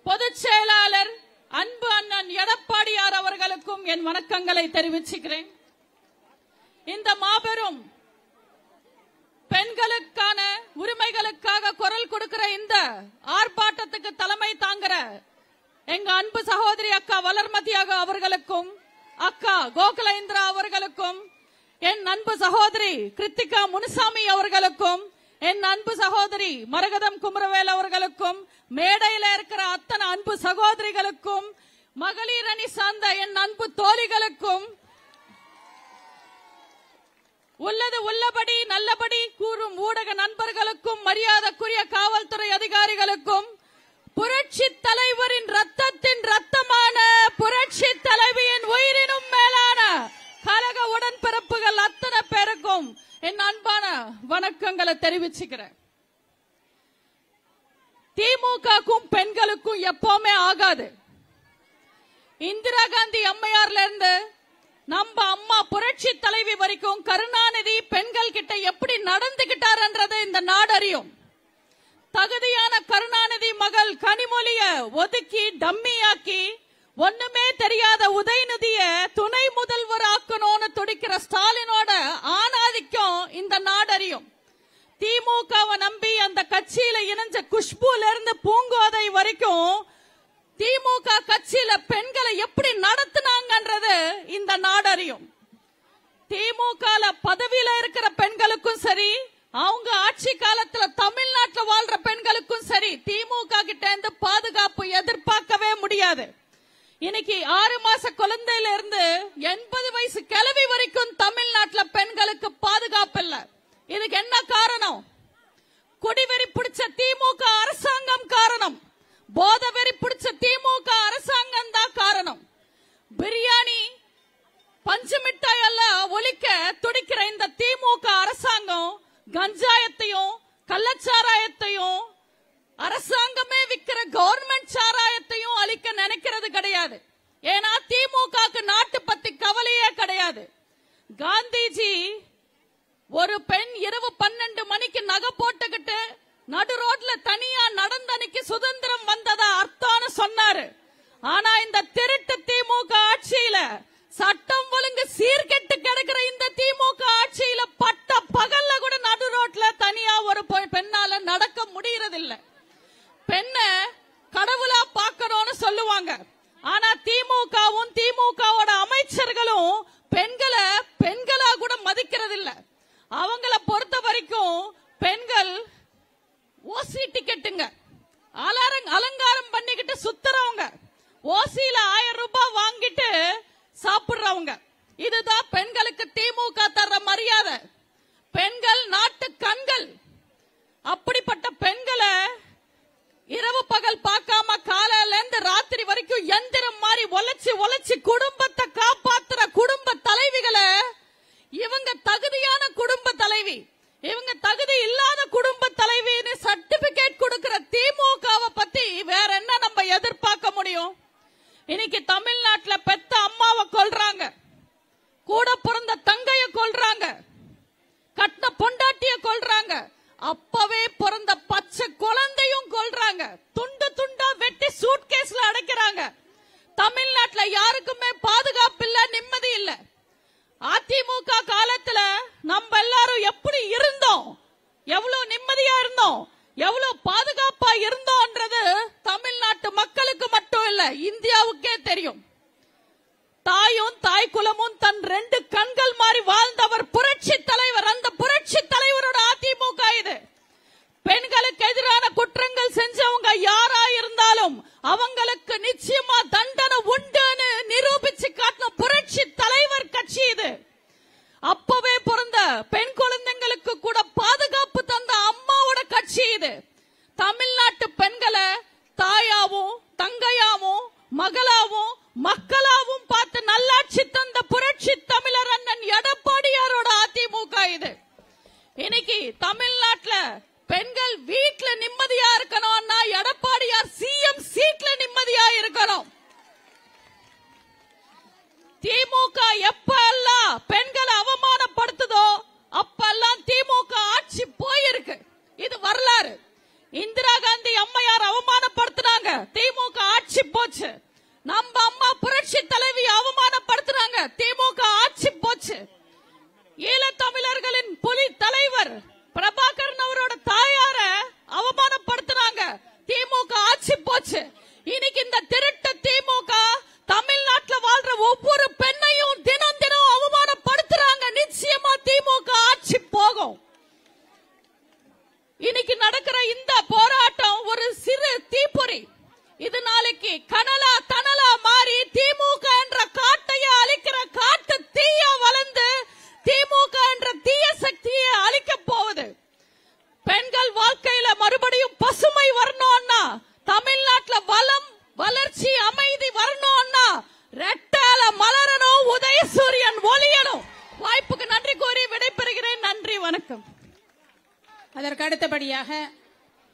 பொதுச் செயலாளர் அன்பு அண்ணன் எடப்பாடியார் அவர்களுக்கும் என் வணக்கங்களை தெரிவிச்சுக்கிறேன். இந்த மாபெரும் பெண்களுக்கான உரிமைகளுக்காக குரல் கொடுக்கிற இந்த ஆர்ப்பாட்டத்துக்கு தலைமை தாங்குற எங்க அன்பு சகோதரி அக்கா வளர்மதியாக அவர்களுக்கும், அக்கா கோகுலேந்திரா அவர்களுக்கும், என் அன்பு சகோதரி கிருத்திகா முனுசாமி அவர்களுக்கும், என் அன்பு சகோதரி மரகதம் குமரவேல் அவர்களுக்கும், மேடையில இருக்கிற அத்தனை அன்பு சகோதரிகளுக்கும், மகளிர் அணி சார்ந்த என் அன்பு தோழிகளுக்கும், உள்ளது உள்ளபடி நல்லபடி கூறும் ஊடக நண்பர்களுக்கும், மரியாதைக்குரிய காவல்துறை அதிகாரிகளுக்கும், புரட்சி தலைவரின் ரத்தத்தின் ரத்தமான புரட்சி தலைவியின் உயிரினும் மேலான கழக உடன்பிறப்புகள் அத்தனை பேருக்கும் என் அன்பான வணக்கங்களை தெரிவிச்சுக்கிறேன். திமுகக்கும் பெண்களுக்கும் எப்பவுமே ஆகாது. இந்திரா காந்தி அம்மையார்ல இருந்து நம்ம அம்மா புரட்சி தலைவி வரைக்கும் கருணாநிதி பெண்கள் கிட்ட எப்படி நடந்துகிட்டார்ன்றது இந்த நாடு அறியும். தகுதியான கருணாநிதி மகள் கனிமொழிய ஒதுக்கி டம்மியாக்கி ஒண்ணுமே தெரியாத உதயநிதிய துணை முதல்வர் ஆக்கணும்னு துடிக்கிற ஸ்டாலினோட ஆணாதிக்கம் இந்த நாடு அறியும். திமுகவை நம்பி அந்த கட்சியில இணைஞ்ச குஷ்புல இருந்து பூங்கோதை வரைக்கும் திமுக கட்சியில பெண்களை எப்படி நடத்தினாங்கன்றது இந்த நாடு அறியும். திமுக பதவியில இருக்கிற பெண்களுக்கும் சரி, அவங்க ஆட்சி காலத்துல தமிழ்நாட்டில் வாழ்ற பெண்களுக்கும் சரி, திமுக கிட்ட இருந்து பாதுகாப்பு எதிர்பார்க்கவே முடியாது. இன்னைக்கு 6 மாச குழந்தையில இருந்து 80 வயசு கிழவி வரைக்கும் தமிழ்நாட்டில் பெண்களுக்கு பாதுகாப்பு இல்ல. இதுக்கு என்ன காரணம்? குடிவெறி பிடிச்ச திமுக அரசாங்கம் காரணம். போத வெறி பிடிச்ச திமுக அரசாங்கம் தான் காரணம். பிரியாணி பஞ்சு மிட்டாய் எல்லாம் ஒழிக்க துடிக்கிற இந்த திமுக அரசாங்கம் கஞ்சாயத்தையும் கள்ளச்சாராயத்தையும் அரசாங்கமே விக்கிற கவர்மெண்ட் சாராயத்தையும் அழிக்க நினைக்கிறது கிடையாது. ஏன்னா திமுக நாட்டு பத்தி கவலையே கிடையாது. காந்திஜி ஒரு பெண் இரவு 12 மணிக்கு நகை போட்டுக்கிட்டு நடு ரோட்ல தனியா நடந்தனைக்கு சுதந்திரம் வந்ததா அர்த்தம்னு சொன்னாரு. ஆனா இந்த திருட்டு திமுக ஆட்சியில சட்டம் ஒழுங்கு சீர்கெட்டு கிடக்கிற இந்த திமுக ஆட்சியில பட்ட பகல்ல கூட நடு ரோட்ல தனியா ஒரு பெண்ணால நடக்க முடியறதில்லை. பெண்ண கடவுளா பார்க்கணும்னு சொல்லுவாங்க. ஆனா திமுகவும் திமுகவோட அமைச்சர்களும் பெண்களை பெண்களா கூட மதிக்கிறது இல்ல. அவங்கள பொறுத்த வரைக்கும் பெண்கள் ஓசி டிக்கெட்டுங்க, அலங்காரம் பண்ணிக்கிட்டு சுத்துறவங்க, ஓசியில 1000 ரூபாய் வாங்கிட்டு சாப்பிடுறவங்க. இதுதான் பெண்களுக்கு திமுக தர்ற மரியாதை. பெண்கள் நாட்டு கண்கள். அப்படிப்பட்ட பெண்களை இரவு பகல் பார்க்காம காலையில இருந்து ராத்திரி வரைக்கும் எந்திரம் மாதிரி உழைச்சு குடும்பத்தை காப்பாத்துற குடும்ப தலைவிகளை இவங்க தகுதியான குடும்ப தலைவி, இவங்க தகுதி இல்லாத குடும்ப தலைவின்னு சர்டிபிகேட் கொடுக்கிற திமுகவை பத்தி வேற என்ன நம்ம எதிர்பார்க்க முடியும்? இன்னைக்கு தமிழ்நாட்டில் பெத்த அம்மாவை கொல்றாங்க, கூட பிறந்த தங்கைய கொல்றாங்க, கட்டின பொண்டாட்டிய கொல்றாங்க, அப்பவே பிறந்த பச்சை குழந்தையும் கொல்றாங்க, துண்டு துண்டா வெட்டி சூட்கேஸ்ல அடைக்கிறாங்க. தமிழ்நாட்டில் யாருக்குமே பாதுகாப்பு இல்ல, நிம்மதி இல்ல. அதிமுக காலத்துல நம்ம எல்லாரும் எப்படி இருந்தோம், எவ்வளவு நிம்மதியா இருந்தோம், எவ்வளவு பாதுகாப்பா இருந்தோம்ன்றது தமிழ்நாட்டு மக்களுக்கு மட்டும் இல்ல, இந்தியாவுக்கே தெரியும். தாயும் தாய் குலமும் தன் 2 கண்கள் மாதிரி வாழ்ந்தவர் புரட்சி தலைவர். அந்த புரட்சி தலைவரோட அதிமுக இது. பெண்களுக்கு எதிரான குற்றங்கள் செஞ்சவங்க யாரா இருந்தாலும் அவங்களுக்கு நிச்சயமா தண்டனை உண்டுன்னு நிரூபிச்சு காட்டின புரட்சி தலைவர் கட்சி இது. அப்பவே பிறந்த பெண் குழந்தைங்களுக்கு கூட பாதுகாப்பு தந்த அம்மாவோட கட்சி இது. தமிழ்நாட்டு பெண்களை தாயாவும் தங்கையாவும் மகளாவும் மக்களாவும் பார்த்து நல்லாட்சி தந்த புரட்சி தமிழர் அண்ணன் எடப்பாடியாரோட அதிமுக இது. இன்னைக்கு தமிழ்நாட்டுல பெண்கள் வீட்டுல நிம்மதியா இருக்கணும்னா எடப்பாடியார் சிஎம் சீட்ல நிம்மதியா இருக்கணும். திமுக எப்ப எல்லாம் பெண்களை அவமானப்படுத்துதோ அப்பெல்லாம் திமுக ஆட்சி போயிருக்கு. இது வரலாறு. இந்திரா காந்தி அம்மையார் அவமானப்படுத்தினாங்க, திமுக ஆட்சி போச்சு. நம்ம அம்மா புரட்சி தலைவி அவமானப்படுத்துறாங்க. திமுக ஆட்சி போச்சு. ஈழத்தமிழர்களின் புலி தலைவர் பிரபாகரன் அவரோட தாயார அவமானப்படுத்துறாங்க. திமுக ஆட்சி போச்சு. இன்னைக்கு இந்த திருட்டு திமுக தமிழ்நாட்டில் வாழ்ற ஒவ்வொரு பெண்ணையும் தினம் தினம் அவமானப்படுத்துறாங்க. நிச்சயமா திமுக ஆட்சி போகும். இன்னைக்கு நடக்கிற இந்த போராட்டம் ஒரு சிறு தீப்பொறி. இது நாளைக்கு கனலா தனலா மாறி